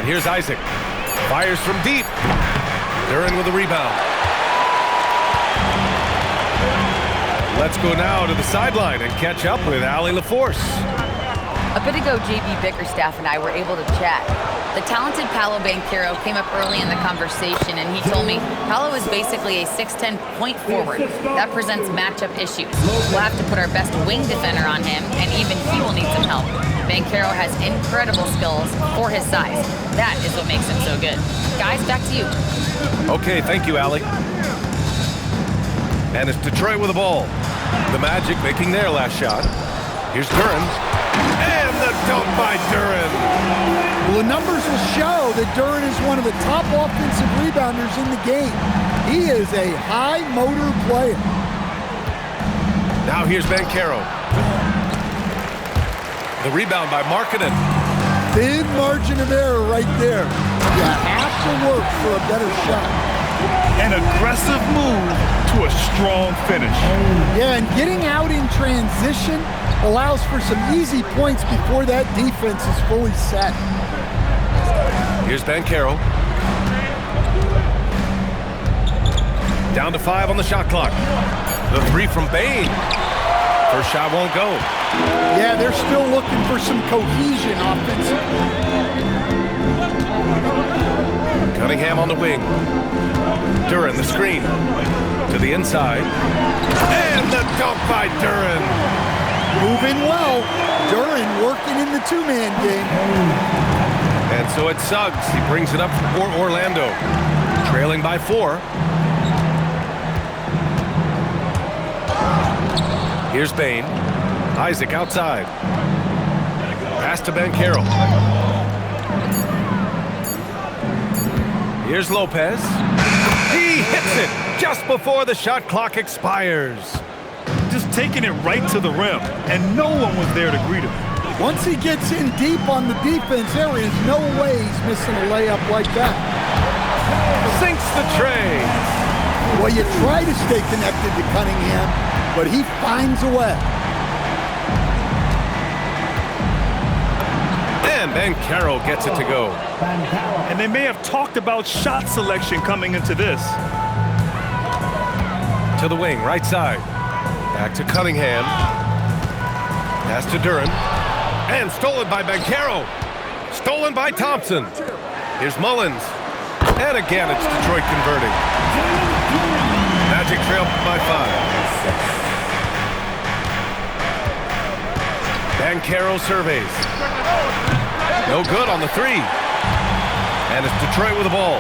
here's Isaac. Fires from deep. Duren with the rebound. Let's go now to the sideline and catch up with Allie LaForce. A bit ago, JB Bickerstaff and I were able to chat. The talented Paolo Banchero came up early in the conversation, and he told me Paolo is basically a 6'10" point forward. That presents matchup issues. We'll have to put our best wing defender on him, and even he will need some help. Banchero has incredible skills for his size. That is what makes him so good. Guys, back to you. Okay, thank you, Allie. And it's Detroit with the ball. The Magic making their last shot. Here's Duren. And the dunk by Duren. Well, the numbers will show that Duren is one of the top offensive rebounders in the game. He is a high motor player. Now here's Banchero. The rebound by Markkanen. Thin margin of error right there. You have to work for a better shot. An aggressive move to a strong finish. Yeah, and getting out in transition allows for some easy points before that defense is fully set. Here's Banchero. Down to 5 on the shot clock. The three from Bane. First shot won't go. Yeah, they're still looking for some cohesion offensively. Cunningham on the wing. Duren the screen. To the inside. And the dunk by Duren. Moving well. Duren working in the two-man game. And so it's Suggs. He brings it up for Orlando. Trailing by 4. Here's Bane. Isaac outside. Pass to Banchero. Here's Lopez. He hits it just before the shot clock expires. Just taking it right to the rim, and no one was there to greet him. Once he gets in deep on the defense, there is no way he's missing a layup like that. Sinks the tray. Well, you try to stay connected to Cunningham, but he finds a way. And Banchero gets it to go. And they may have talked about shot selection coming into this. To the wing, right side. Back to Cunningham. Pass to Duren. And stolen by Banchero. Stolen by Thompson. Here's Mullins. And again, it's Detroit converting. Magic trail by 5. Banchero surveys. No good on the 3. And it's Detroit with the ball.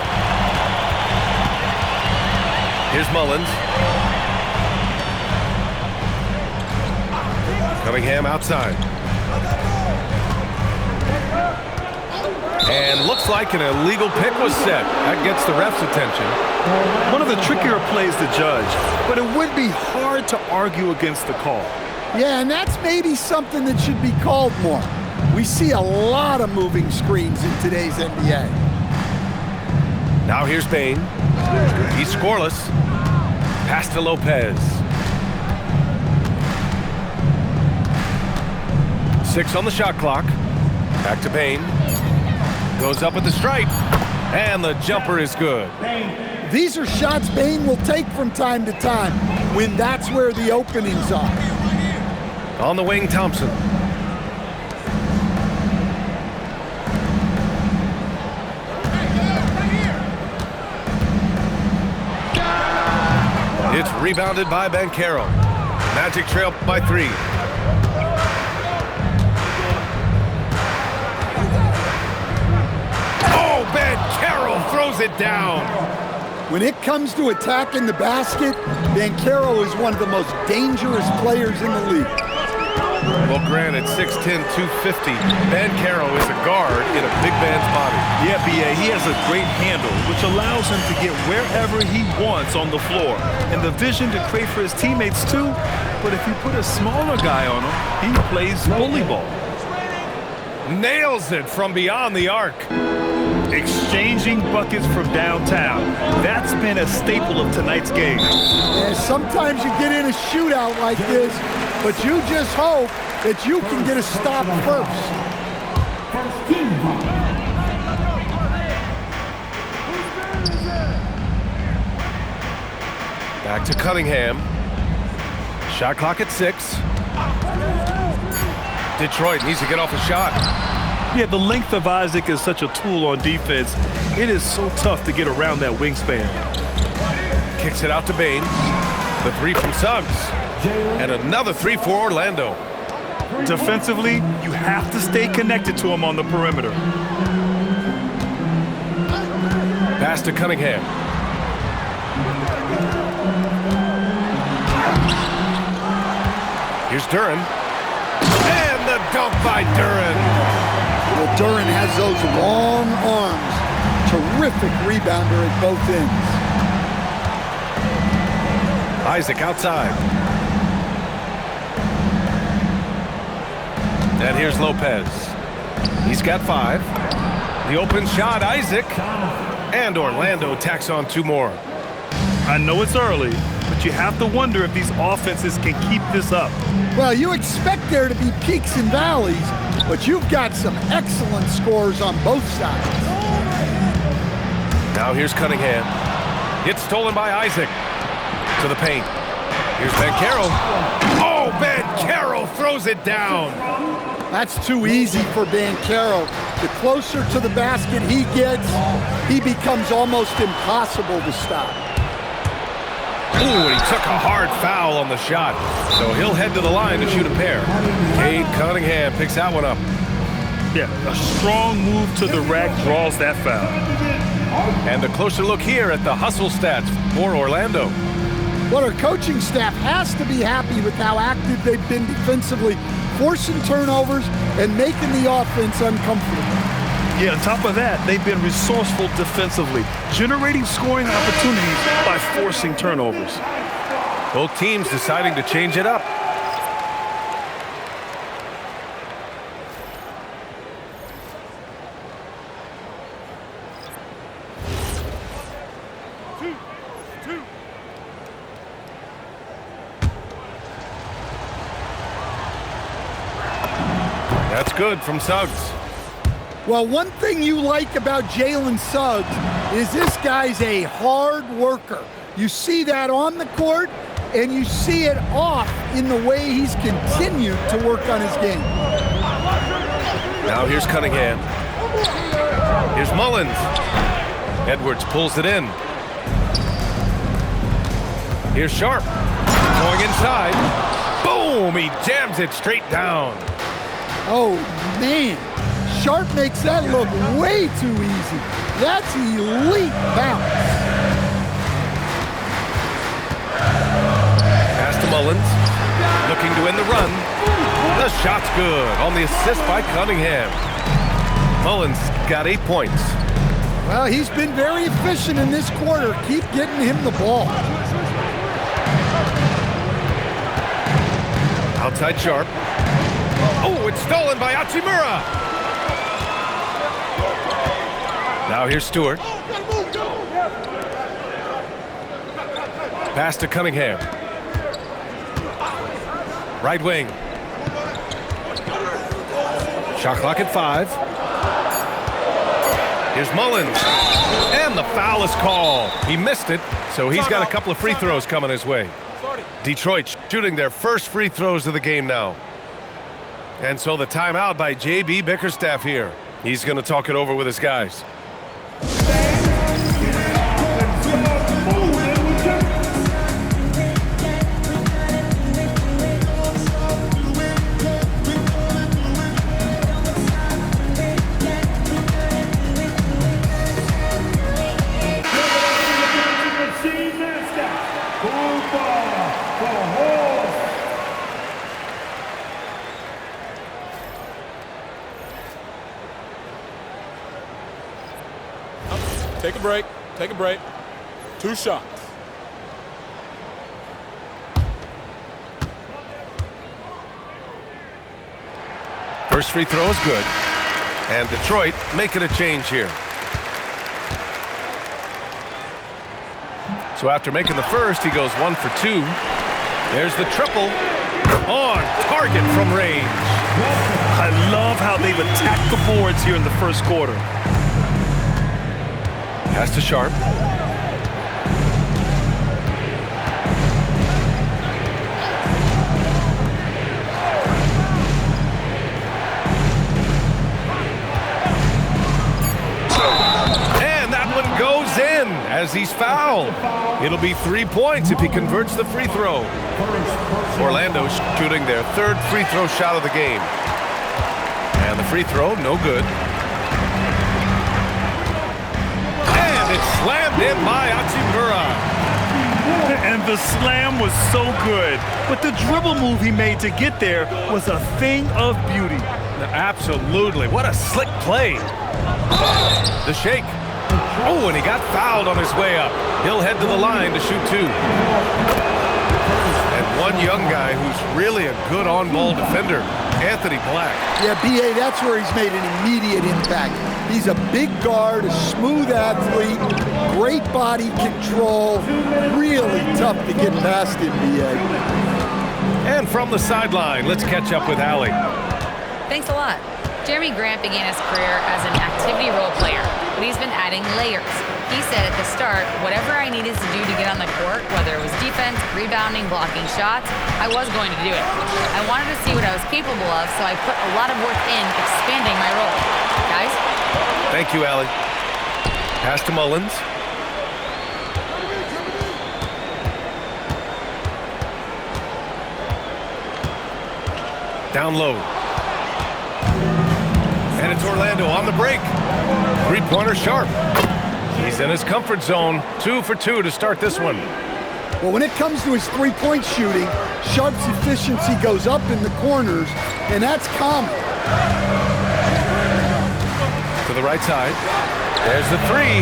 Here's Mullins. Cunningham outside. And looks like an illegal pick was set. That gets the ref's attention. One of the trickier plays to judge, but it would be hard to argue against the call. Yeah, and that's maybe something that should be called more. We see a lot of moving screens in today's NBA. Now here's Bane. He's scoreless. Pass to Lopez. 6 on the shot clock. Back to Bane. Goes up with the stripe. And the jumper is good. These are shots Bane will take from time to time when that's where the openings are. On the wing, Thompson. It's rebounded by Banchero. Magic trail by 3. Oh, Banchero throws it down. When it comes to attacking the basket, Banchero is one of the most dangerous players in the league. Well, granted, 6'10", 250. Banchero is a guard in a big man's body. Yeah, B.A., he has a great handle, which allows him to get wherever he wants on the floor. And the vision to create for his teammates, too. But if you put a smaller guy on him, he plays bully ball. Nails it from beyond the arc. Exchanging buckets from downtown. That's been a staple of tonight's game. Yeah, sometimes you get in a shootout like this, but you just hope that you can get a stop first. Back to Cunningham. Shot clock at 6. Detroit needs to get off a shot. Yeah, the length of Isaac is such a tool on defense. It is so tough to get around that wingspan. Kicks it out to Bain. The 3 from Suggs. And another 3 for Orlando. Defensively, you have to stay connected to him on the perimeter. Pass to Cunningham. Here's Duren. And the dunk by Duren. Well, Duren has those long arms. Terrific rebounder at both ends. Isaac outside. And here's Lopez. He's got 5. The open shot, Isaac. And Orlando tacks on 2 more. I know it's early, but you have to wonder if these offenses can keep this up. Well, you expect there to be peaks and valleys, but you've got some excellent scores on both sides. Now here's Cunningham. It's stolen by Isaac. To the paint. Here's Banchero. Oh, Banchero throws it down. That's too easy for Banchero. The closer to the basket he gets, he becomes almost impossible to stop. Ooh, he took a hard foul on the shot, so he'll head to the line to shoot a pair. Cade Cunningham picks that one up. Yeah, a strong move to the rack draws that foul. And a closer look here at the hustle stats for Orlando. Well, our coaching staff has to be happy with how active they've been defensively, forcing turnovers and making the offense uncomfortable. Yeah, on top of that, they've been resourceful defensively, generating scoring opportunities by forcing turnovers. Both teams deciding to change it up. That's good from Suggs. Well, one thing you like about Jalen Suggs is this guy's a hard worker. You see that on the court, and you see it off in the way he's continued to work on his game. Now here's Cunningham. Here's Mullins. Edwards pulls it in. Here's Sharp. Going inside. Boom! He jams it straight down. Oh, man. Sharp makes that look way too easy. That's elite bounce. Pass to Mullins. Looking to win the run. The shot's good on the assist by Cunningham. Mullins got 8 points. Well, he's been very efficient in this quarter. Keep getting him the ball. Outside Sharp. Oh, it's stolen by Hachimura. Now here's Stewart. Pass to Cunningham. Right wing. Shot clock at 5. Here's Mullins. And the foul is called. He missed it, so he's got a couple of free throws coming his way. Detroit shooting their first free throws of the game now. And so the timeout by J.B. Bickerstaff here. He's going to talk it over with his guys. Take a break. Take a break. 2 shots. First free throw is good. And Detroit making a change here. So after making the first, he goes 1 for 2. There's the triple. On target from range. I love how they've attacked the boards here in the first quarter. Pass to Sharp. as he's fouled. It'll be 3 points if he converts the free throw. Orlando shooting their third free throw shot of the game. And the free throw, no good. And it's slammed in by Hachimura. And the slam was so good. But the dribble move he made to get there was a thing of beauty. Absolutely. What a slick play. The shake. Oh, and he got fouled on his way up. He'll head to the line to shoot two. And one young guy who's really a good on-ball defender, Anthony Black. Yeah, B.A., that's where he's made an immediate impact. He's a big guard, a smooth athlete, great body control, really tough to get past him, B.A. And from the sideline, let's catch up with Allie. Thanks a lot. Jeremy Grant began his career as an activity role player, but he's been adding layers. He said at the start, whatever I needed to do to get on the court, whether it was defense, rebounding, blocking shots, I was going to do it. I wanted to see what I was capable of, so I put a lot of work in expanding my role. Guys? Thank you, Allie. Pass to Mullins. Down low. And it's Orlando on the break. Three-pointer Sharp. He's in his comfort zone. 2 for 2 to start this one. Well, when it comes to his three-point shooting, Sharp's efficiency goes up in the corners, and that's common. To the right side. There's the three.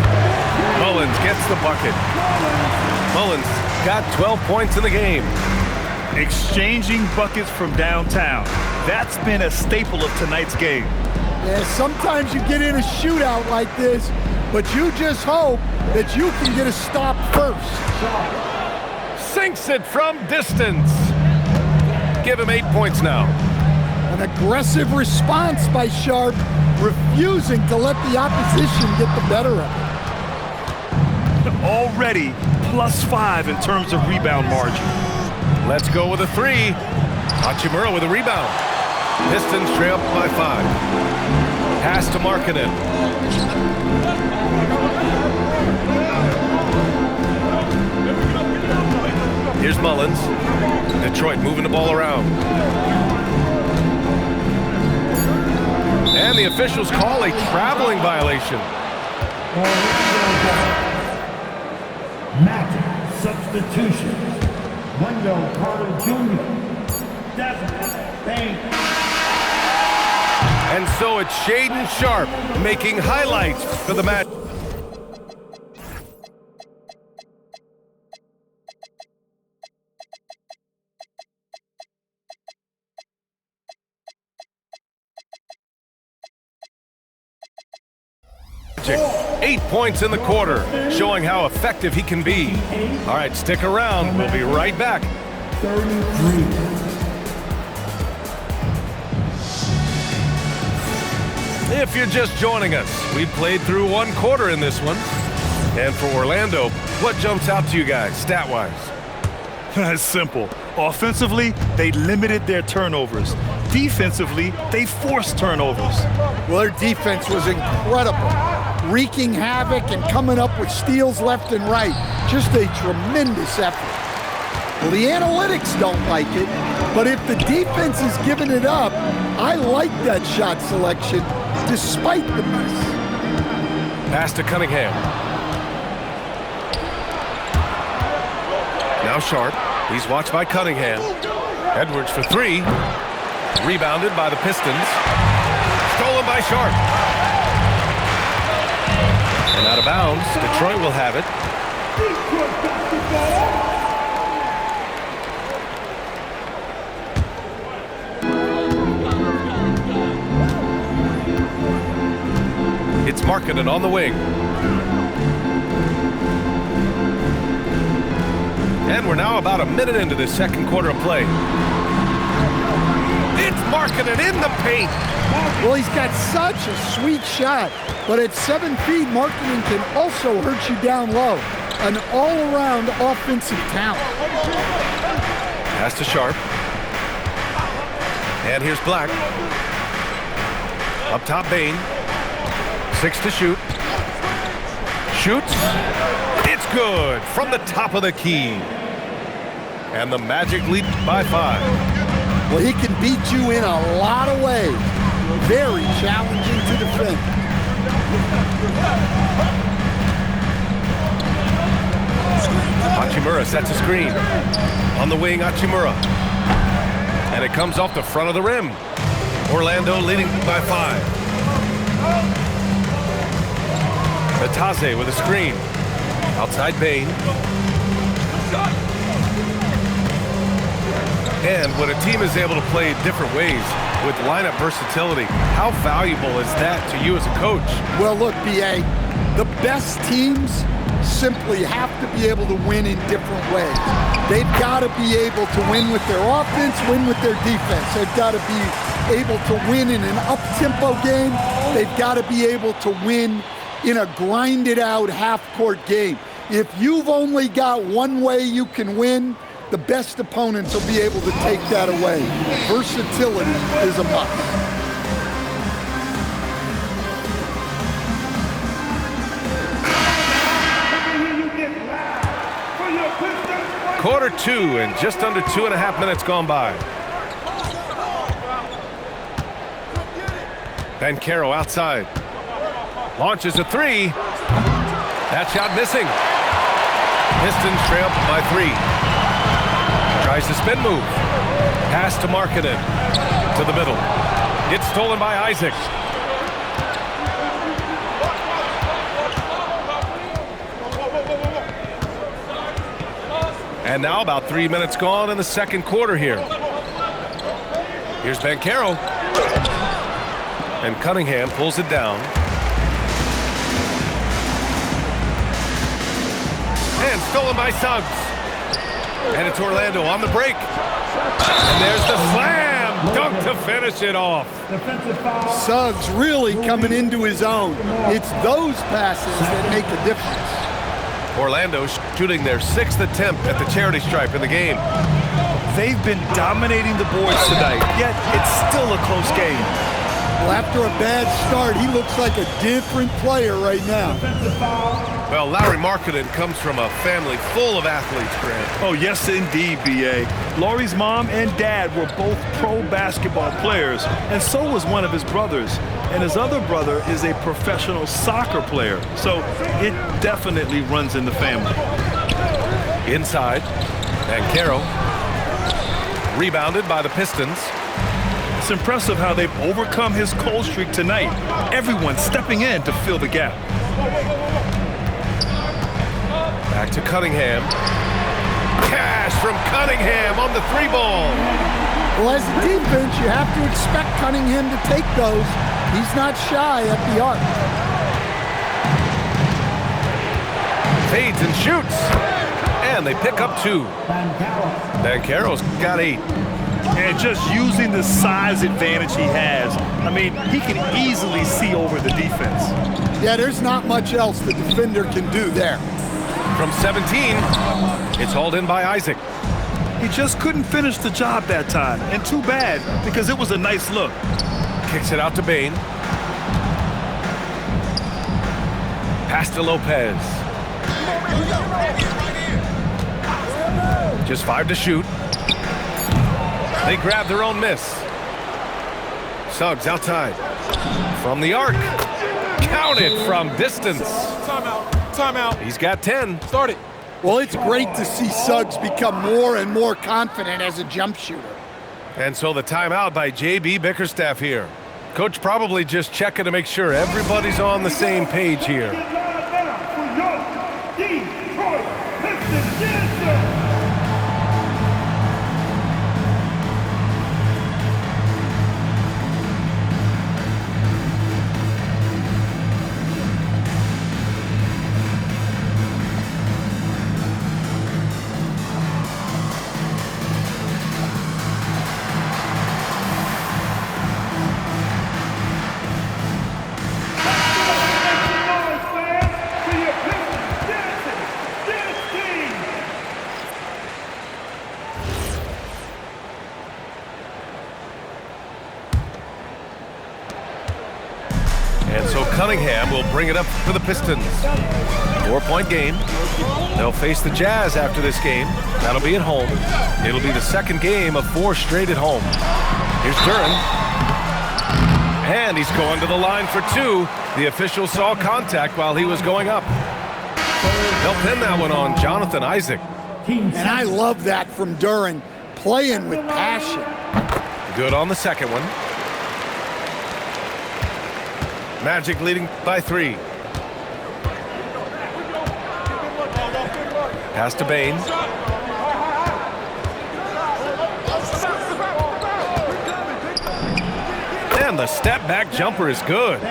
Mullins gets the bucket. Mullins got 12 points in the game. Exchanging buckets from downtown. That's been a staple of tonight's game. Yeah, sometimes you get in a shootout like this, but you just hope that you can get a stop first. Sinks it from distance. Give him 8 points now. An aggressive response by Sharp, refusing to let the opposition get the better of it. Already +5 in terms of rebound margin. Let's go with a three. Hachimura with a rebound. Pistons trail by 5. Pass to Markkanen. Here's Mullins. Detroit moving the ball around. And the officials call a traveling violation. Match substitution. Wendell Carter Jr. Bang. And so it's Shaedon Sharp making highlights for the match. Magic. 8 points in the quarter, showing how effective he can be. All right, stick around. We'll be right back. 33. If you're just joining us, we played through 1 quarter in this one. And for Orlando, what jumps out to you guys, stat-wise? It's simple. Offensively, they limited their turnovers. Defensively, they forced turnovers. Well, their defense was incredible, wreaking havoc and coming up with steals left and right. Just a tremendous effort. Well, the analytics don't like it, but if the defense is giving it up, I like that shot selection, despite the miss. Pass to Cunningham. Now Sharp. He's watched by Cunningham. Edwards for 3. Rebounded by the Pistons. Stolen by Sharp. And out of bounds. Detroit will have it. It's Markkanen on the wing. And we're now about a minute into this second quarter of play. It's Markkanen in the paint. Well, he's got such a sweet shot, but at 7 feet, Markkanen can also hurt you down low. An all-around offensive talent. Pass to Sharp. And here's Black. Up top, Bain. 6 to shoot. Shoots. It's good from the top of the key. And the Magic lead by 5. Well, he can beat you in a lot of ways. Very challenging to defend. Hachimura sets a screen. On the wing, Hachimura. And it comes off the front of the rim. Orlando leading by 5. Batase with a screen. Outside Bain. And when a team is able to play different ways with lineup versatility, how valuable is that to you as a coach? Well, look, B.A., the best teams simply have to be able to win in different ways. They've got to be able to win with their offense, win with their defense. They've got to be able to win in an up-tempo game. They've got to be able to win in a grinded-out half-court game. If you've only got one way you can win, the best opponents will be able to take that away. Versatility is a must. Quarter 2 and just under 2.5 minutes gone by. Banchero outside. Launches a 3. That shot missing. Pistons trail by 3. Tries the spin move. Pass to Markkanen. To the middle. Gets stolen by Isaac. And now about 3 minutes gone in the second quarter here. Here's Banchero. And Cunningham pulls it down. And stolen by Suggs. And it's Orlando on the break. And there's the slam dunk to finish it off. Suggs really coming into his own. It's those passes that make a difference. Orlando shooting their 6th attempt at the charity stripe in the game. They've been dominating the boards tonight, yet it's still a close game. Well, after a bad start, he looks like a different player right now. Well, Larry Markkanen comes from a family full of athletes, Grant. Oh, yes, indeed, B.A. Laurie's mom and dad were both pro basketball players, and so was one of his brothers. And his other brother is a professional soccer player, so it definitely runs in the family. Inside, Banchero. Rebounded by the Pistons. It's impressive how they've overcome his cold streak tonight. Everyone stepping in to fill the gap. Back to Cunningham. Cash from Cunningham on the 3-ball. Well, as a defense, you have to expect Cunningham to take those. He's not shy at the arc. Fades and shoots. And they pick up 2. Banchero's got 8. And just using the size advantage he has, I mean, he can easily see over the defense. Yeah, there's not much else the defender can do there. From 17, it's hauled in by Isaac. He just couldn't finish the job that time, and too bad, because it was a nice look. Kicks it out to Bain. Pass to Lopez. Just 5 to shoot. They grab their own miss. Suggs outside. From the arc. Counted from distance. Timeout. Timeout. He's got 10. Start it. Well, it's great to see Suggs become more and more confident as a jump shooter. And so the timeout by J.B. Bickerstaff here. Coach probably just checking to make sure everybody's on the same page here. And so Cunningham will bring it up for the Pistons. 4-point game. They'll face the Jazz after this game. That'll be at home. It'll be the second game of 4 straight at home. Here's Duren. And he's going to the line for 2. The official saw contact while he was going up. They'll pin that one on Jonathan Isaac. And I love that from Duren, playing with passion. Good on the second one. Magic leading by 3. Pass to Bane. And the step back jumper is good.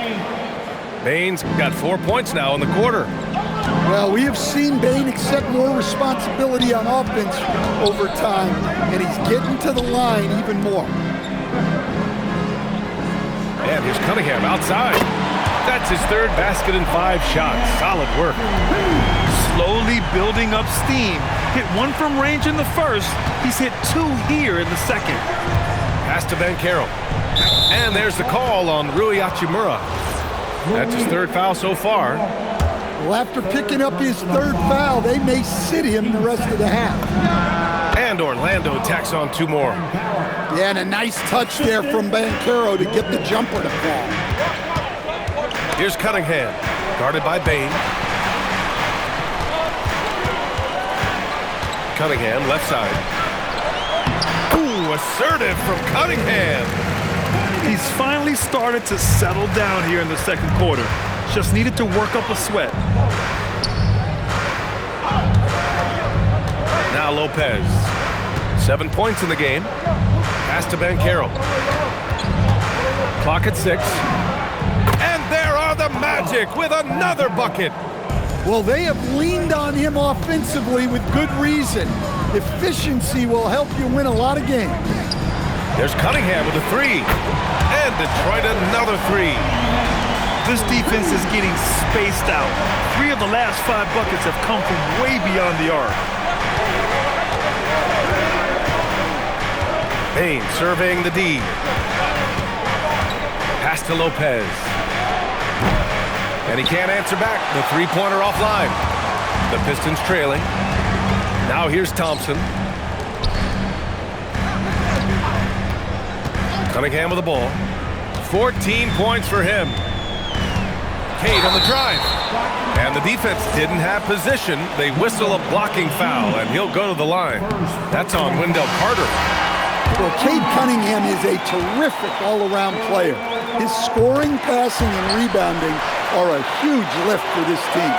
Bane's got 4 points now in the quarter. Well, we have seen Bane accept more responsibility on offense over time, and he's getting to the line even more. And here's Cunningham outside. That's his 3rd basket in 5 shots. Solid work. Slowly building up steam. Hit 1 from range in the first. He's hit 2 here in the second. Pass to Banchero. And there's the call on Rui Hachimura. That's his 3rd foul so far. Well, after picking up his 3rd foul, they may sit him the rest of the half. And Orlando tacks on 2 more. Yeah, and a nice touch there from Banchero to get the jumper to fall. Here's Cunningham, guarded by Bane. Cunningham, left side. Ooh, assertive from Cunningham. He's finally started to settle down here in the second quarter. Just needed to work up a sweat. Now Lopez. 7 points in the game. Pass to Banchero. Clock at 6. And there are the Magic with another bucket. Well, they have leaned on him offensively with good reason. Efficiency will help you win a lot of games. There's Cunningham with a 3. And Detroit another 3. This defense is getting spaced out. 3 of the last 5 buckets have come from way beyond the arc. Bane surveying the D. Pass to Lopez. And he can't answer back. The 3-pointer offline. The Pistons trailing. Now here's Thompson. Cunningham with the ball. 14 points for him. Cade on the drive. And the defense didn't have position. They whistle a blocking foul, and he'll go to the line. That's on Wendell Carter. Well, Cade Cunningham is a terrific all-around player. His scoring, passing, and rebounding are a huge lift for this team.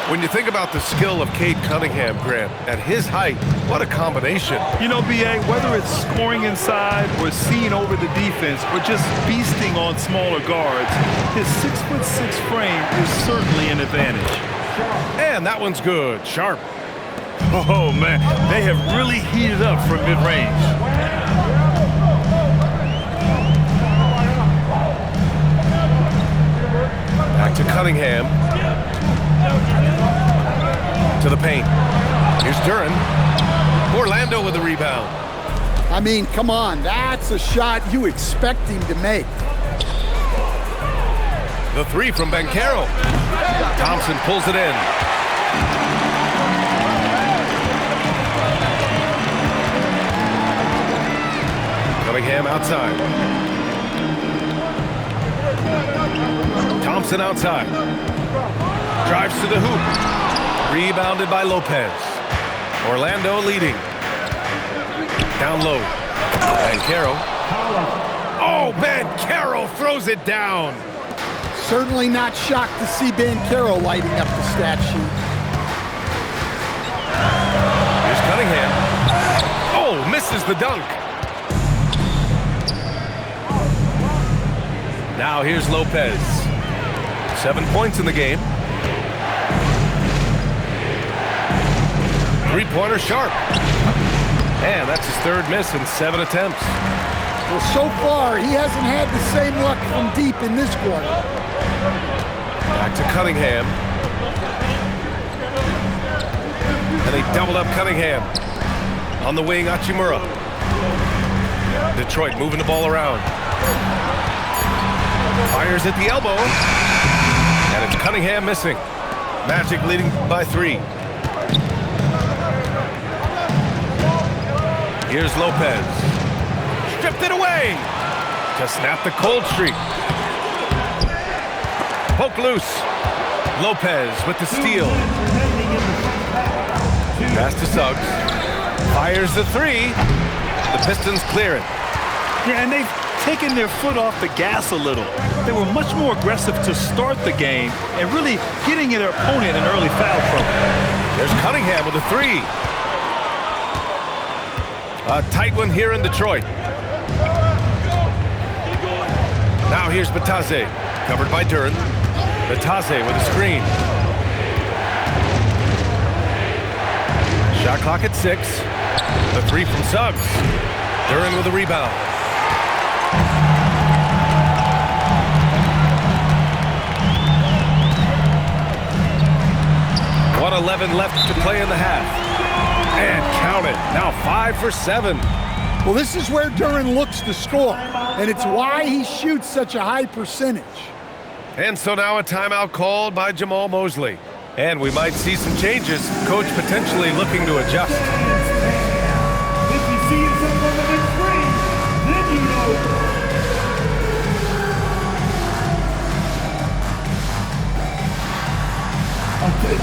When you think about the skill of Cade Cunningham, Grant, at his height, what a combination. You know, B.A., whether it's scoring inside or seeing over the defense or just feasting on smaller guards, his 6'6" frame is certainly an advantage. And that one's good. Sharp. Oh, man, they have really heated up from mid-range. Back to Cunningham. To the paint. Here's Duren. Orlando with the rebound. I mean, come on, that's a shot you expect him to make. The 3 from Banchero. Thompson pulls it in. Cunningham outside. Thompson outside. Drives to the hoop. Rebounded by Lopez. Orlando leading. Down low. Banchero. Oh, Banchero throws it down. Certainly not shocked to see Banchero lighting up the stat sheet. Here's Cunningham. Oh, misses the dunk. Now here's Lopez. 7 points in the game. 3-pointer sharp. And that's his 3rd miss in 7 attempts. Well, so far, he hasn't had the same luck from deep in this quarter. Back to Cunningham. And they doubled up Cunningham. On the wing, Hachimura. Detroit moving the ball around. Fires at the elbow. And it's Cunningham missing. Magic leading by 3. Here's Lopez. Stripped it away to snap the cold streak. Poke loose. Lopez with the steal. Pass to Suggs. Fires the 3. The Pistons clear it. Yeah, and they've taken their foot off the gas a little. They were much more aggressive to start the game and really getting their opponent in early foul trouble. There's Cunningham with a 3. A tight one here in Detroit. Now here's Batase, covered by Duren. Batase with a screen. Shot clock at 6. The 3 from Suggs. Duren with a rebound. .11 left to play in the half. And count it. Now 5 for 7. Well, this is where Duren looks to score, and it's why he shoots such a high percentage. And so now a timeout called by Jamal Mosley. And we might see some changes. Coach potentially looking to adjust. If you see yourself on the big screen, then you know. I'll take it.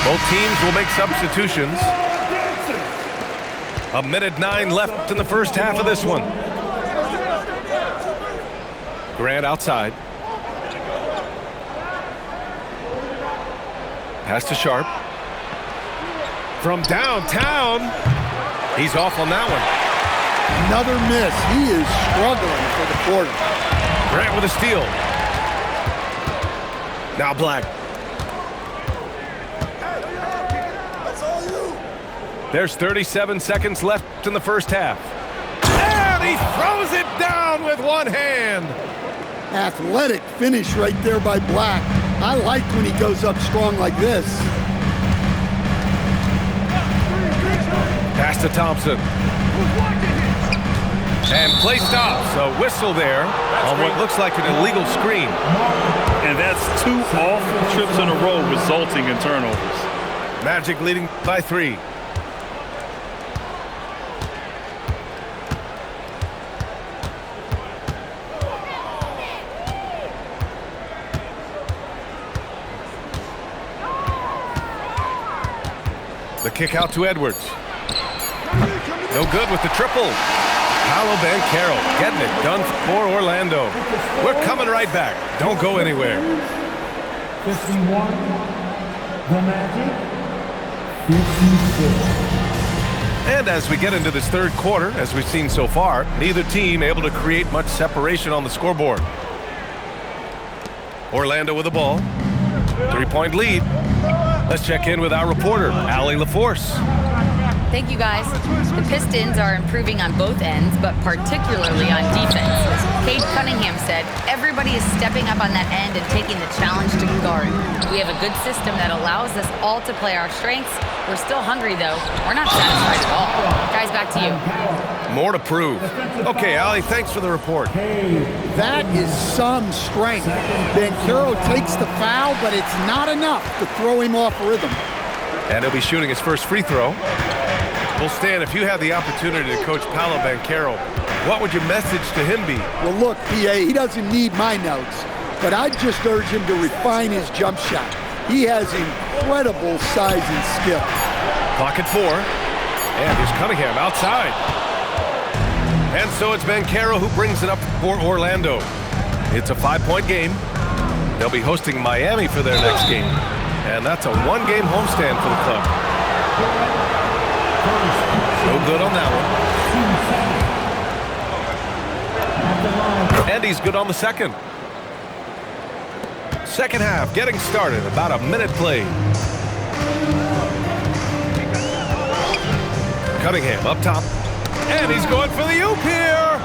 Both teams will make substitutions. 1:09 left in the first half of this one. Grant outside. Pass to Sharp. From downtown. He's off on that one. Another miss. He is struggling for the quarter. Grant with a steal. Now Black. There's 37 seconds left in the first half. And he throws it down with one hand. Athletic finish right there by Black. I like when he goes up strong like this. Pass to Thompson. And play stops. A whistle there on what looks like an illegal screen. And that's 2 awful trips in a row resulting in turnovers. Magic leading by 3. The kick out to Edwards. No good with the triple. Paolo Banchero getting it done for Orlando. We're coming right back. Don't go anywhere. 51, the Magic, 56. And as we get into this third quarter, as we've seen so far, neither team able to create much separation on the scoreboard. Orlando with the ball. 3-point lead. Let's check in with our reporter, Allie LaForce. Thank you, guys. The Pistons are improving on both ends, but particularly on defense. Cade Cunningham said, everybody is stepping up on that end and taking the challenge to guard. We have a good system that allows us all to play our strengths. We're still hungry, though. We're not satisfied at all. Guys, back to you. More to prove. Okay, Allie, thanks for the report. That is some strength. Banchero takes the foul, but it's not enough to throw him off rhythm. And he'll be shooting his first free throw. Well, Stan, if you had the opportunity to coach Paolo Banchero, what would your message to him be? Well, look, PA, he doesn't need my notes, but I'd just urge him to refine his jump shot. He has incredible size and skill. Clock at 4. And here's Cunningham outside. And so it's Banchero who brings it up for Orlando. It's a 5-point game. They'll be hosting Miami for their next game. And that's a 1-game homestand for the club. No good on that one. And he's good on the second. Second half getting started. About a minute played. Cunningham up top. And he's going for the oop here.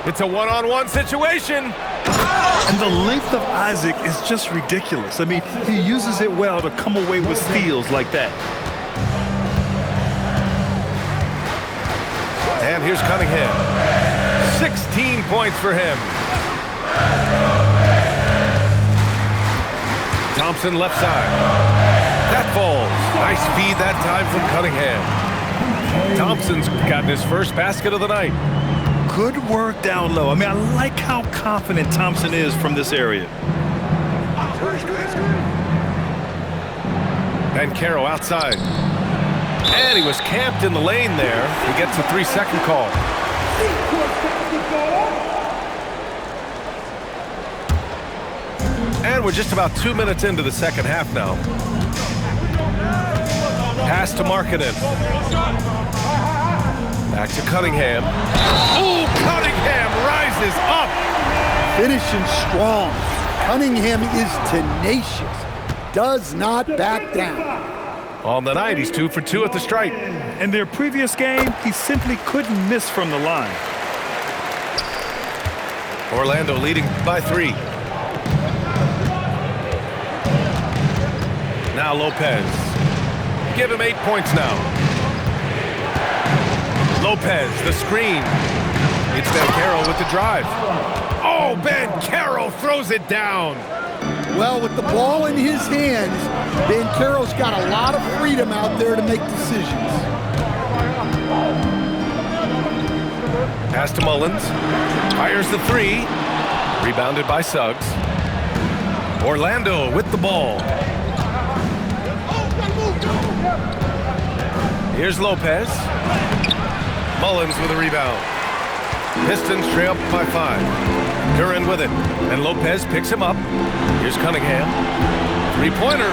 It's a one-on-one situation. And the length of Isaac is just ridiculous. I mean, he uses it well to come away with steals like that. And here's Cunningham. 16 points for him. Thompson left side. That falls. Nice feed that time from Cunningham. Thompson's gotten his first basket of the night. Good work down low. I mean, I like how confident Thompson is from this area. Bankero outside. And he was camped in the lane there. He gets a 3-second call. And we're just about 2 minutes into the second half now. Pass to Markkanen. Back to Cunningham. Oh, Cunningham rises up. Finishing strong. Cunningham is tenacious. Does not back down. On the night, he's 2 for 2 at the stripe. In their previous game, he simply couldn't miss from the line. Orlando leading by 3. Now Lopez. Give him 8 points now. Lopez, the screen. It's Bankero with the drive. Oh, Bankero throws it down. Well, with the ball in his hands, Bankero's got a lot of freedom out there to make decisions. Pass to Mullins. Fires the 3. Rebounded by Suggs. Orlando with the ball. Here's Lopez. Mullins with a rebound. Pistons trail by 5. Duran with it. And Lopez picks him up. Here's Cunningham. 3-pointer.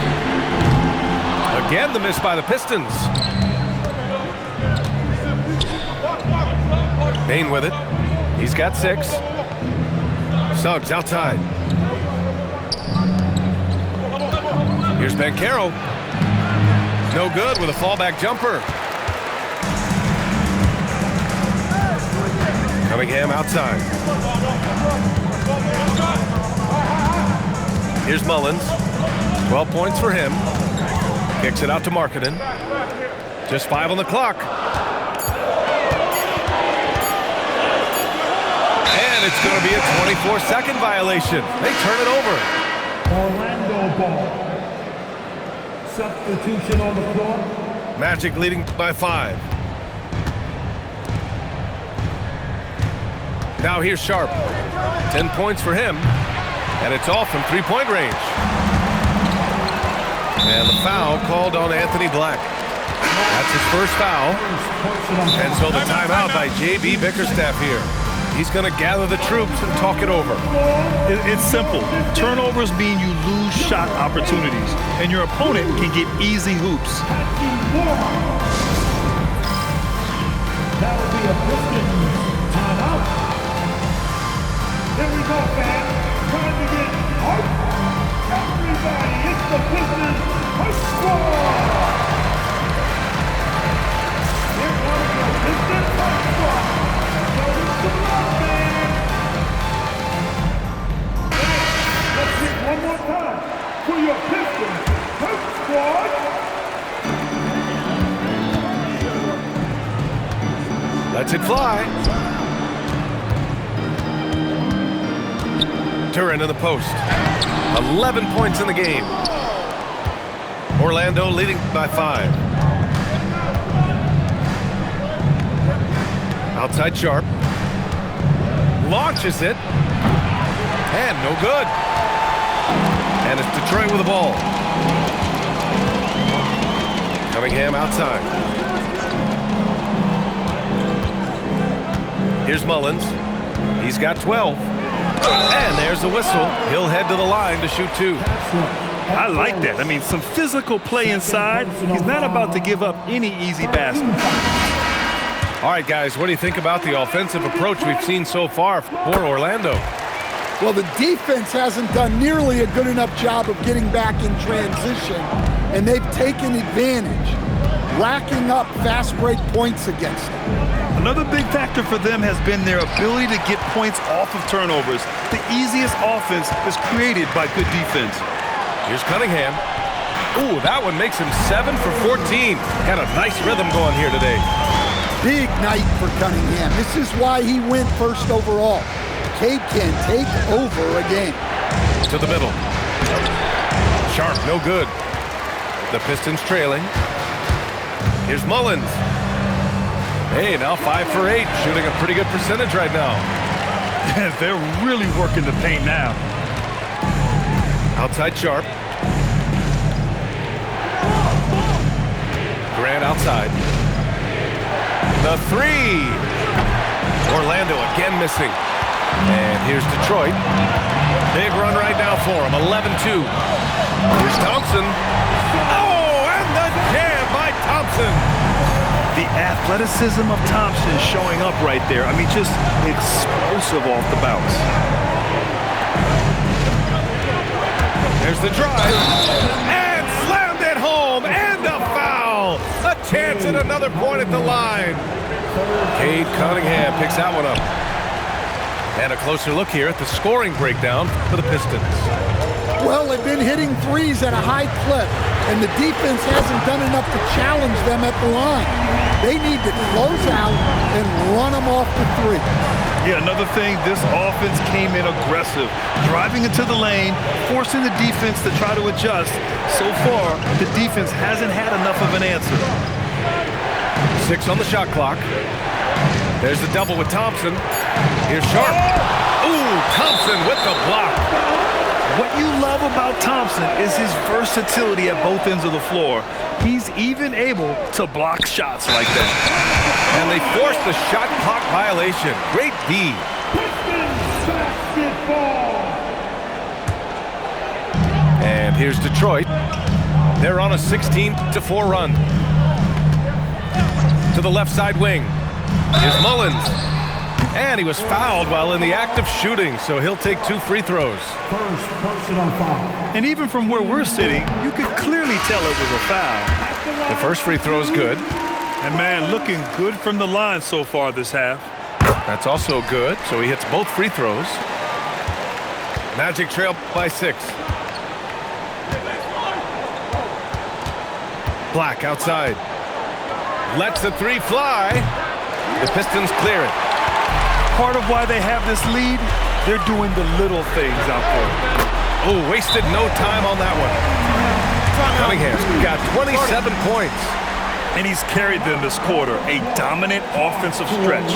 Again, the miss by the Pistons. Payne with it. He's got 6. Suggs outside. Here's Bankero. No good with a fallback jumper. Cunningham outside. Here's Mullins. 12 points for him. Kicks it out to Markkanen. Just 5 on the clock. And it's going to be a 24-second violation. They turn it over. Orlando ball. Substitution on the floor. Magic leading by 5. Now here's Sharp. 10 points for him. And it's off from 3-point range. And the foul called on Anthony Black. That's his first foul. And so the timeout by J.B. Bickerstaff here. He's going to gather the troops and talk it over. It's simple. Turnovers mean you lose shot opportunities, and your opponent can get easy hoops. That will be a Pistons timeout. Here we go, fans. Time to get hype. Everybody, it's the Pistons hype squad. Here comes the Pistons hype squad. Show them some love, man. Let's hit one more time for your Pistons hype squad. Lets it fly. Duran in the post. 11 points in the game. Orlando leading by 5. Outside Sharp. Launches it. And no good. And it's Detroit with the ball. Cunningham outside. Here's Mullins. He's got 12. And there's the whistle. He'll head to the line to shoot 2. I like that. I mean, some physical play inside. He's not about to give up any easy basket. All right, guys, what do you think about the offensive approach we've seen so far for Orlando? Well, the defense hasn't done nearly a good enough job of getting back in transition, and they've taken advantage, racking up fast break points against them. Another big factor for them has been their ability to get points off of turnovers. The easiest offense is created by good defense. Here's Cunningham. Ooh, that one makes him 7 for 14. Got a nice rhythm going here today. Big night for Cunningham. This is why he went first overall. Cade can take over a game. To the middle. Sharp, no good. The Pistons trailing. Here's Mullins. Hey, now 5 for 8, shooting a pretty good percentage right now. They're really working the paint now. Outside Sharp. Grant outside. The 3. Orlando again missing. And here's Detroit. Big run right now for him, 11-2. Here's Thompson. Oh, and the jam by Thompson. The athleticism of Thompson is showing up right there. I mean, just explosive off the bounce. There's the drive. And slammed it home. And a foul. A chance at another point at the line. Cade Cunningham picks that one up. And a closer look here at the scoring breakdown for the Pistons. Well, they've been hitting threes at a high clip, and the defense hasn't done enough to challenge them at the line. They need to close out and run them off the 3. Yeah, another thing, this offense came in aggressive, driving into the lane, forcing the defense to try to adjust. So far, the defense hasn't had enough of an answer. 6 on the shot clock. There's the double with Thompson. Here's Sharp. Ooh, Thompson with the block. What you love about Thompson is his versatility at both ends of the floor. He's even able to block shots like that. And they forced the shot clock violation. Great D. Pistons basketball. And here's Detroit. They're on a 16-4 run. To the left side wing. Here's Mullins. And he was fouled while in the act of shooting, so he'll take 2 free throws. First personal foul. And even from where we're sitting, you could clearly tell it was a foul. The first free throw is good. And man, looking good from the line so far this half. That's also good, so he hits both free throws. Magic trail by 6. Black outside. Lets the 3 fly. The Pistons clear it. Part of why they have this lead, they're doing the little things out there. Oh, wasted no time on that one. Cunningham's got 27 points. And he's carried them this quarter, a dominant offensive stretch.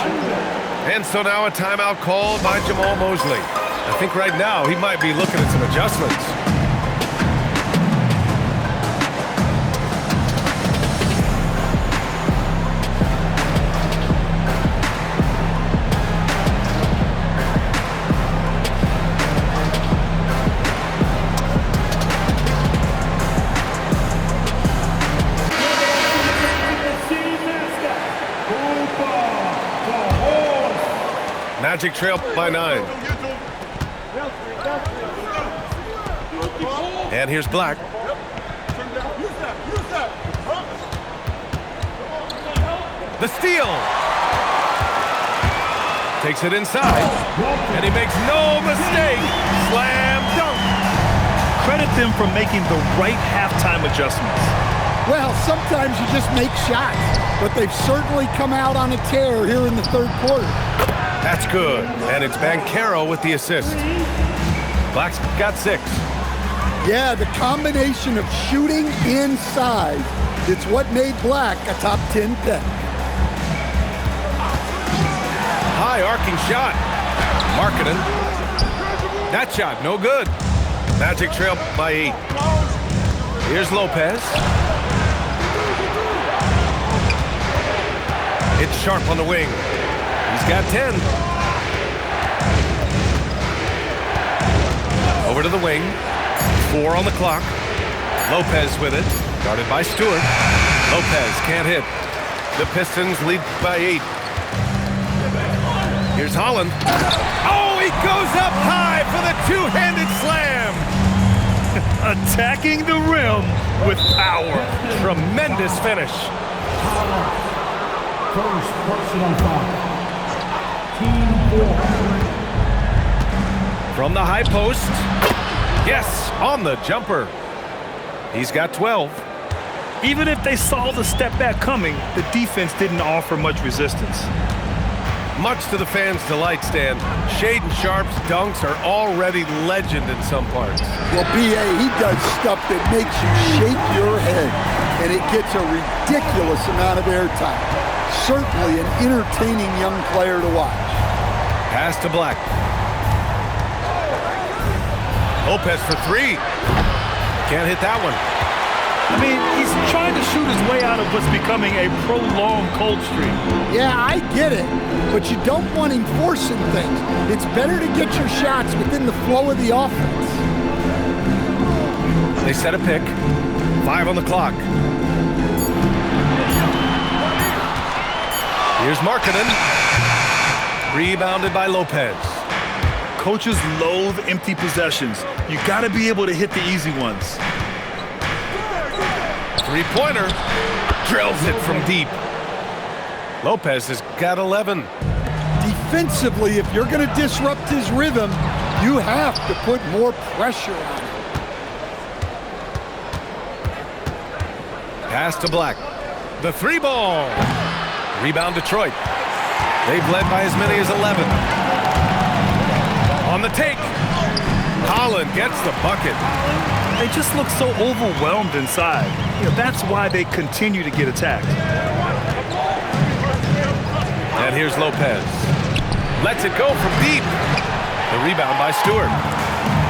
And so now a timeout called by Jamal Mosley. I think right now he might be looking at some adjustments. Magic trail by 9. And here's Black. The steal. Takes it inside. And he makes no mistake. Slam dunk. Credit them for making the right halftime adjustments. Well, sometimes you just make shots, but they've certainly come out on a tear here in the 3rd quarter. That's good. And it's Banchero with the assist. Black's got 6. Yeah, the combination of shooting and size, it's what made Black a top 10 pick. High arcing shot. Markkanen. That shot, no good. Magic trail by 8. Here's Lopez. It's Sharp on the wing. He's got 10. Over to the wing. 4 on the clock. Lopez with it. Guarded by Stewart. Lopez can't hit. The Pistons lead by 8. Here's Holland. Oh, he goes up high for the 2-handed slam. Attacking the rim with power. Tremendous finish. First personal foul. Team 4. From the high post. Yes, on the jumper. He's got 12. Even if they saw the step back coming, the defense didn't offer much resistance. Much to the fans' delight, Stan, Shaedon Sharpe's dunks are already legend in some parts. Well, B.A., he does stuff that makes you shake your head, and it gets a ridiculous amount of airtime. Certainly an entertaining young player to watch. Pass to Black. Lopez for three. Can't hit that one. I mean, he's trying to shoot his way out of what's becoming a prolonged cold streak. Yeah, I get it, but you don't want him forcing things. It's better to get your shots within the flow of the offense. They set a pick. 5 on the clock. Here's Markkanen. Rebounded by Lopez. Coaches loathe empty possessions. You got to be able to hit the easy ones. Three-pointer. Drills it from deep. Lopez has got 11. Defensively, if you're going to disrupt his rhythm, you have to put more pressure on him. Pass to Black. The three ball. Rebound Detroit. They've led by as many as 11. On the take. Holland gets the bucket. They just look so overwhelmed inside. You know, that's why they continue to get attacked. And here's Lopez. Lets it go from deep. The rebound by Stewart.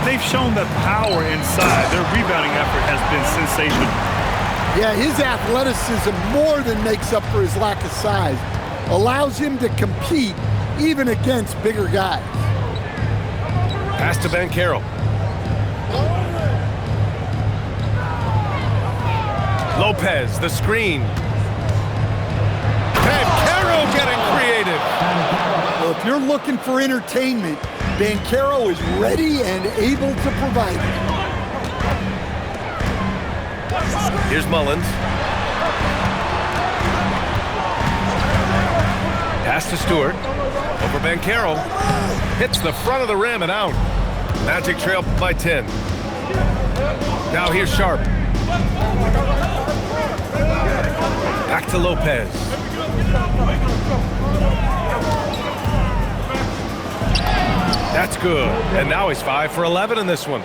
They've shown that power inside. Their rebounding effort has been sensational. Yeah, his athleticism more than makes up for his lack of size. Allows him to compete even against bigger guys. Pass to Banchero. Lopez, the screen. Banchero getting creative. Well, if you're looking for entertainment, Banchero is ready and able to provide it. Here's Mullins. Pass to Stewart. Over Banchero. Hits the front of the rim and out. Magic trail by 10. Now here's Sharpe. Back to Lopez. That's good. And now he's 5 for 11 in this one.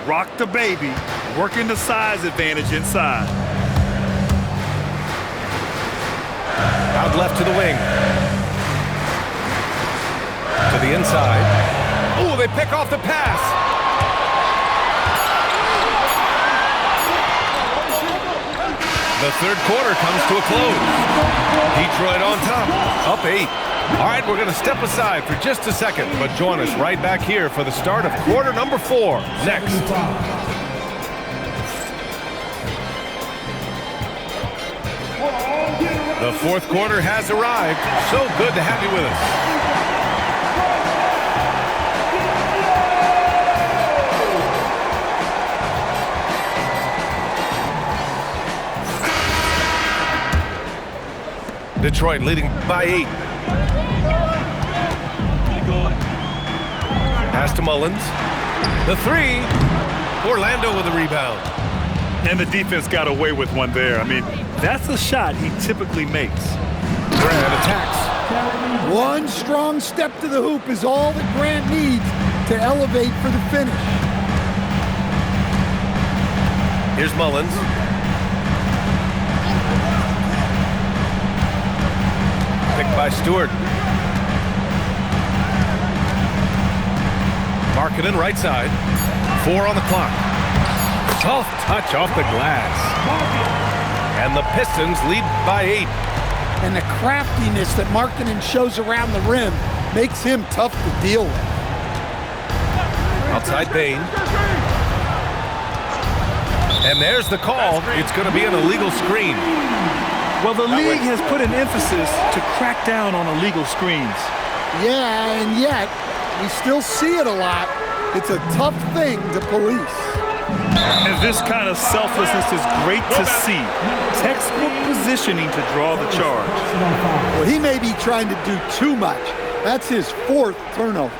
Rock the baby, working the size advantage inside. Out left to the wing. To the inside. Oh, they pick off the pass. The third quarter comes to a close. Detroit on top, up 8. All right, we're going to step aside for just a second, but join us right back here for the start of quarter number 4 next. The fourth quarter has arrived. So good to have you with us. Detroit leading by 8. Pass to Mullins. The three. Orlando with a rebound. And the defense got away with one there. I mean, that's a shot he typically makes. Grant attacks. One strong step to the hoop is all that Grant needs to elevate for the finish. Here's Mullins. Picked by Stewart. Markkanen right side. 4 on the clock. Soft touch off the glass. And the Pistons lead by 8. And the craftiness that Markkanen shows around the rim makes him tough to deal with. Outside Bain. And there's the call. It's going to be an illegal screen. Well, the league has put an emphasis to crack down on illegal screens. Yeah, and yet, we still see it a lot. It's a tough thing to police. And this kind of selflessness is great to see. Textbook positioning to draw the charge. Well, he may be trying to do too much. That's his 4th turnover.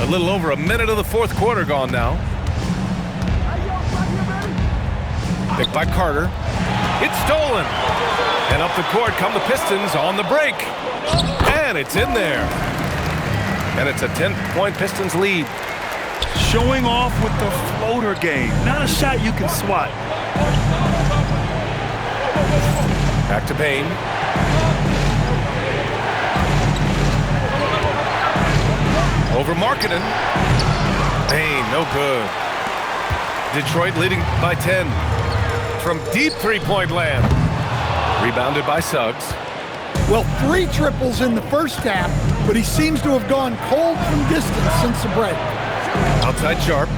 A little over a minute of the fourth quarter gone now. Picked by Carter. It's stolen. And up the court come the Pistons on the break. And it's in there. And it's a 10-point Pistons lead. Showing off with the floater game. Not a shot you can swat. Back to Bain. Over Markkanen. Bain, no good. Detroit leading by 10. From deep three-point land. Rebounded by Suggs. Well, 3 triples in the first half, but he seems to have gone cold from distance since the break. Outside Sharp.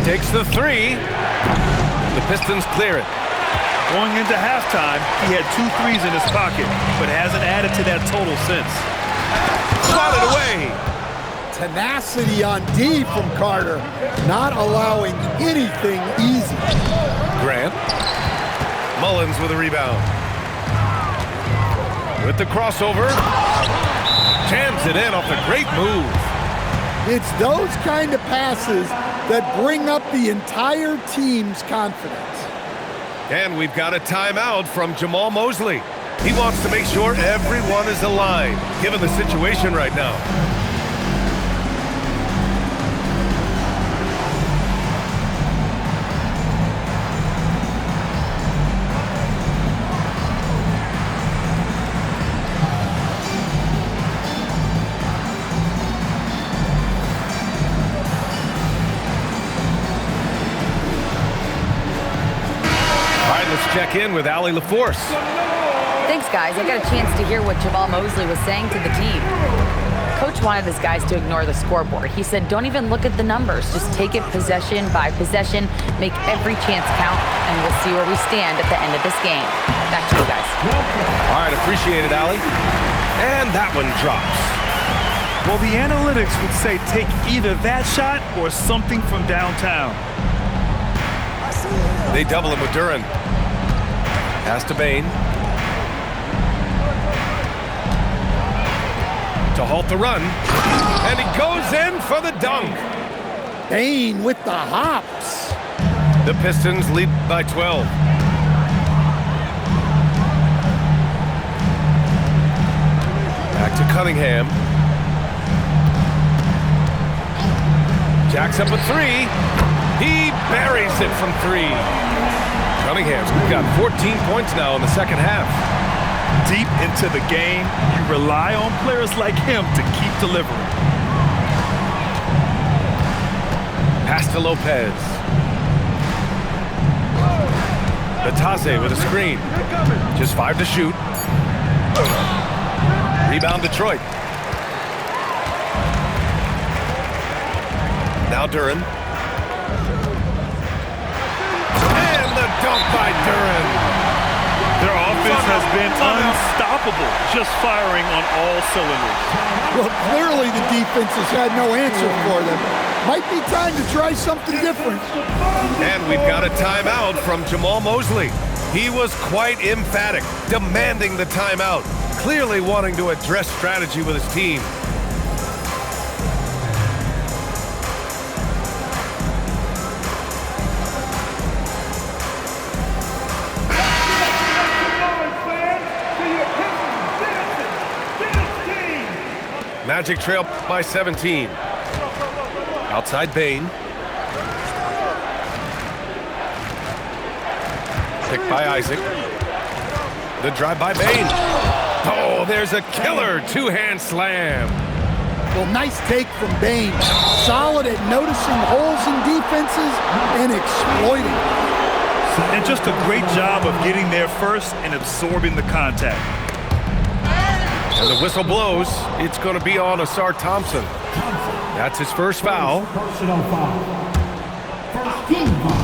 Takes the 3. The Pistons clear it. Going into halftime, he had 2 threes in his pocket, but hasn't added to that total since. Swatted away. Tenacity on D from Carter, not allowing anything easy. Grant. Mullins with a rebound. With the crossover. Jams it in off a great move. It's those kind of passes that bring up the entire team's confidence. And we've got a timeout from Jamal Mosley. He wants to make sure everyone is aligned, given the situation right now. Check in with Allie LaForce. Thanks, guys. I got a chance to hear what Jamal Mosley was saying to the team. Coach wanted his guys to ignore the scoreboard. He said, don't even look at the numbers. Just take it possession by possession, make every chance count, and we'll see where we stand at the end of this game. Back to you guys. All right, appreciate it, Allie. And that one drops. Well, the analytics would say take either that shot or something from downtown. They double him with Duren. Pass to Bain. To halt the run. And he goes in for the dunk. Bain with the hops. The Pistons lead by 12. Back to Cunningham. Jacks up a 3. He buries it from 3. Cunningham's got 14 points now in the second half. Deep into the game, you rely on players like him to keep delivering. Pass to Lopez. Batase with a screen. Just 5 to shoot. Rebound Detroit. Now Duren. Dunk by Duren. Their offense has been unstoppable, just firing on all cylinders. Well, clearly the defense has had no answer for them. Might be time to try something different. And we've got a timeout from Jamal Mosley. He was quite emphatic, demanding the timeout, clearly wanting to address strategy with his team. Magic trail by 17. Outside Bain. Picked by Isaac. The drive by Bain. Oh, there's a killer two-hand slam. Well, nice take from Bain. Solid at noticing holes in defenses and exploiting. And just a great job of getting there first and absorbing the contact. And the whistle blows. It's going to be on Asar Thompson. That's his first foul. Personal foul. First team foul.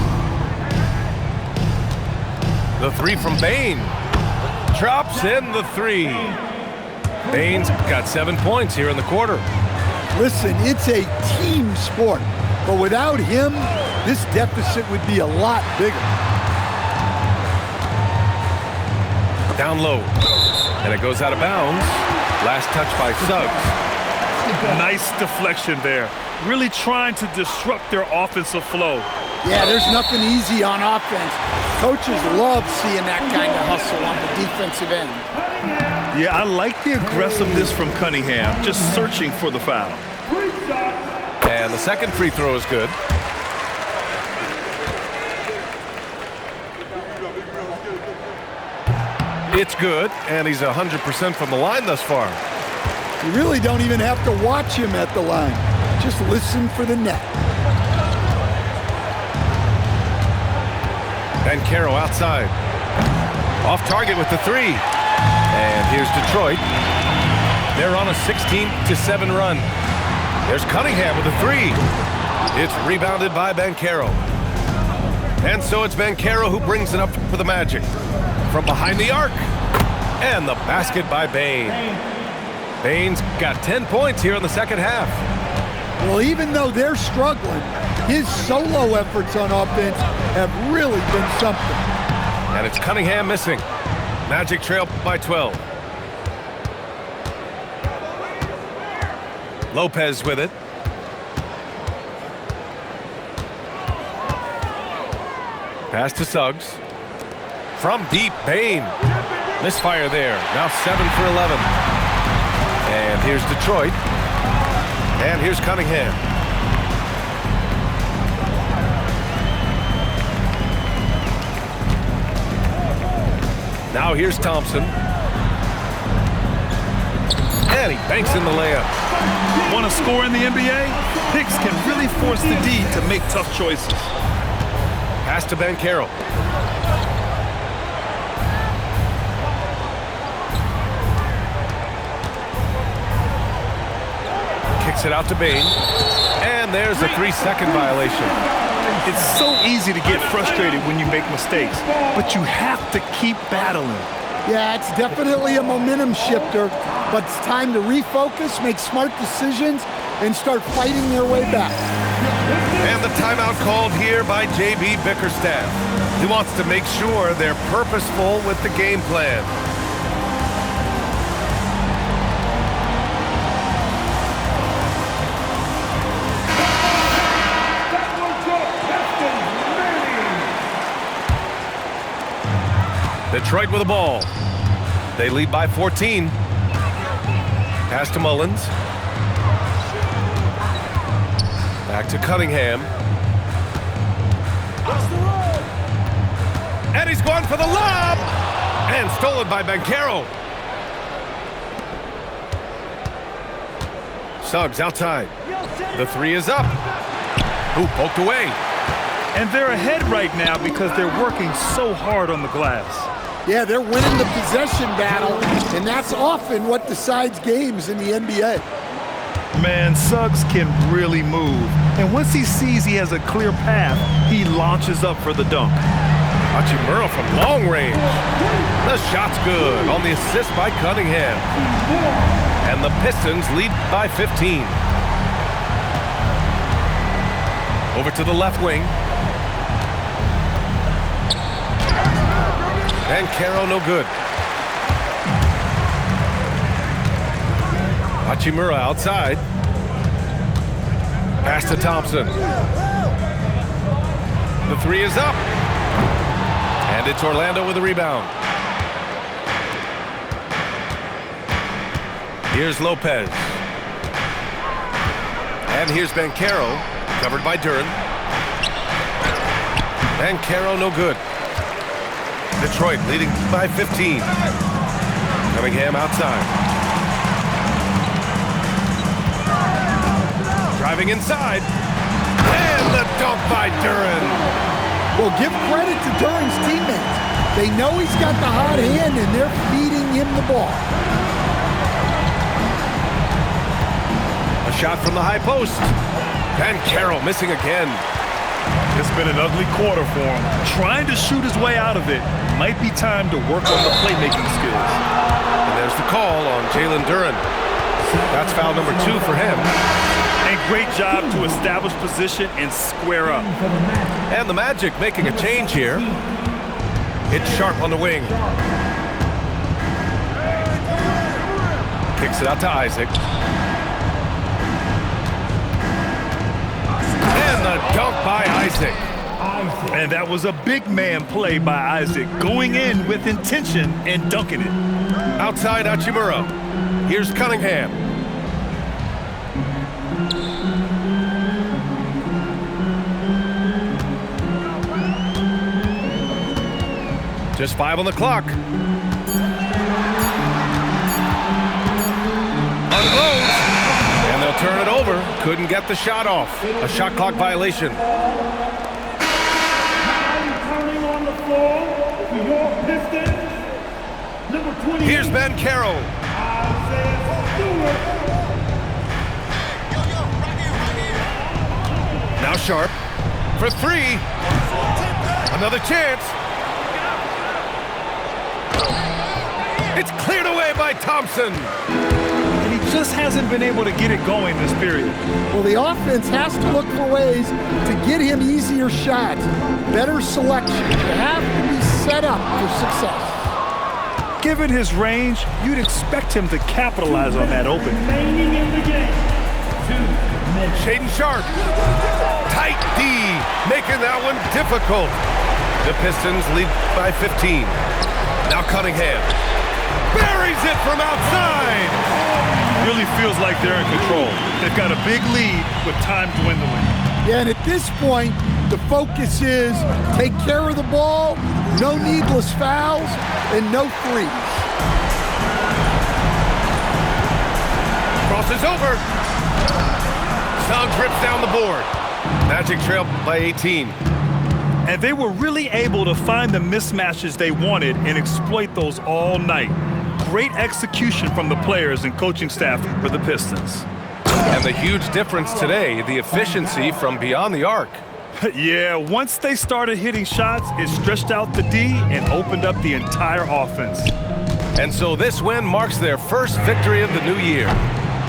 The 3 from Bain. Drops in the 3. Bain's got 7 points here in the quarter. Listen, it's a team sport, but without him, this deficit would be a lot bigger. Down low. And it goes out of bounds. Last touch by Suggs. Nice deflection there. Really trying to disrupt their offensive flow. Yeah, there's nothing easy on offense. Coaches love seeing that kind of hustle on the defensive end. Yeah, I like the aggressiveness from Cunningham, just searching for the foul. And the second free throw is good. It's good, and he's 100% from the line thus far. You really don't even have to watch him at the line. Just listen for the net. Banchero outside. Off target with the three. And here's Detroit. They're on a 16-7 run. There's Cunningham with a three. It's rebounded by Banchero. And so it's Banchero who brings it up for the Magic. From behind the arc. And the basket by Bane. Bane's got 10 points here in the second half. Well, even though they're struggling, his solo efforts on offense have really been something. And it's Cunningham missing. Magic trail by 12. Lopez with it. Pass to Suggs. From deep, Bane. Misfire there. Now 7 for 11. And here's Detroit. And here's Cunningham. Now here's Thompson. And he banks in the layup. Want to score in the NBA? Picks can really force the D to make tough choices. Pass to Banchero. Kicks it out to Bane. And there's a 3-second violation. It's so easy to get frustrated when you make mistakes, but you have to keep battling. Yeah, it's definitely a momentum shifter, but it's time to refocus, make smart decisions, and start fighting their way back. And the timeout called here by J.B. Bickerstaff. He wants to make sure they're purposeful with the game plan. Detroit with the ball. They lead by 14. Pass to Mullins. Back to Cunningham. And he's going for the lob! And stolen by Banchero. Suggs outside. The three is up. Ooh, poked away. And they're ahead right now because they're working so hard on the glass. Yeah, they're winning the possession battle, and that's often what decides games in the NBA. Man, Suggs can really move. And once he sees he has a clear path, he launches up for the dunk. Hachimura from long range. The shot's good on the assist by Cunningham. And the Pistons lead by 15. Over to the left wing. Banchero no good. Hachimura outside. Pass to Thompson. The three is up. And it's Orlando with the rebound. Here's Lopez. And here's Banchero, covered by Duren. Banchero no good. Detroit leading by 15. Cunningham outside. Driving inside. And the dunk by Duren. Well, give credit to Duren's teammates. They know he's got the hot hand, and they're feeding him the ball. A shot from the high post. Banchero missing again. It's been an ugly quarter for him. Trying to shoot his way out of it. Might be time to work on the playmaking skills. And there's the call on Jalen Duren. That's foul number 2 for him. And great job to establish position and square up. And the Magic making a change here. It's Sharp on the wing. Kicks it out to Isaac. And the dunk by Isaac. And that was a big man play by Isaac, going in with intention and dunking it. Outside Hachimura. Here's Cunningham. Just 5 on the clock. Unloads. And they'll turn it over. Couldn't get the shot off. A shot clock violation. Returning on the floor for your Pistons, number 20. Here's Bankero. Now Sharp for 3. Another chance. It's cleared away by Thompson. And he just hasn't been able to get it going this period. Well, the offense has to look for ways to get him easier shots, better selection. You have to be set up for success. Given his range, you'd expect him to capitalize on that opening. Remaining in the game. 2 minutes. Shaedon Sharp. Tight D, making that one difficult. The Pistons lead by 15. Now Cunningham. Buries it from outside. Really feels like they're in control. They've got a big lead with time dwindling. Yeah, and at this point, the focus is take care of the ball, no needless fouls, and no threes. Crosses over. Suggs rips down the board. Magic trail by 18. And they were really able to find the mismatches they wanted and exploit those all night. Great execution from the players and coaching staff for the Pistons. And the huge difference today, the efficiency from beyond the arc. Yeah, once they started hitting shots, it stretched out the D and opened up the entire offense. And so this win marks their first victory of the new year.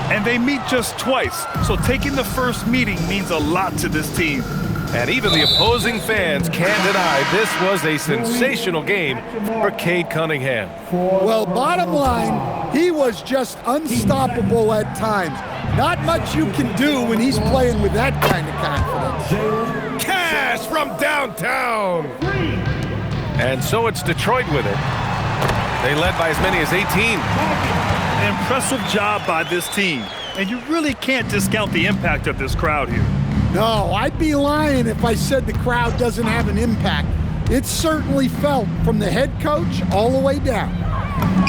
And they meet just twice, so taking the first meeting means a lot to this team. And even the opposing fans can't deny this was a sensational game for Cade Cunningham. Well, bottom line, he was just unstoppable at times. Not much you can do when he's playing with that kind of confidence. Cash from downtown. And so it's Detroit with it. They led by as many as 18. An impressive job by this team. And you really can't discount the impact of this crowd here. No, I'd be lying if I said the crowd doesn't have an impact. It's certainly felt from the head coach all the way down.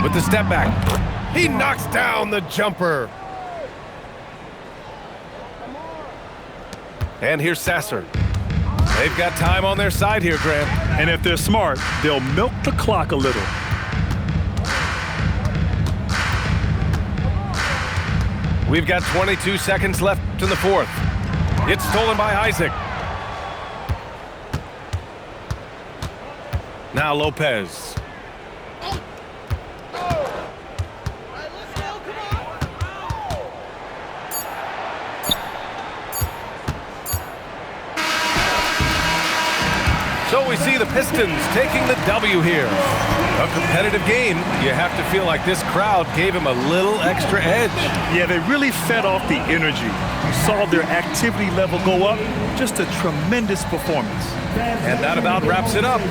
With the step back, he knocks down the jumper. And here's Sasser. They've got time on their side here, Grant. And if they're smart, they'll milk the clock a little. We've got 22 seconds left in the fourth. It's stolen by Isaac. Now Lopez. So we see the Pistons taking the W here. A competitive game. You have to feel like this crowd gave him a little extra edge. Yeah, they really fed off the energy. You saw their activity level go up. Just a tremendous performance. And that about wraps it up.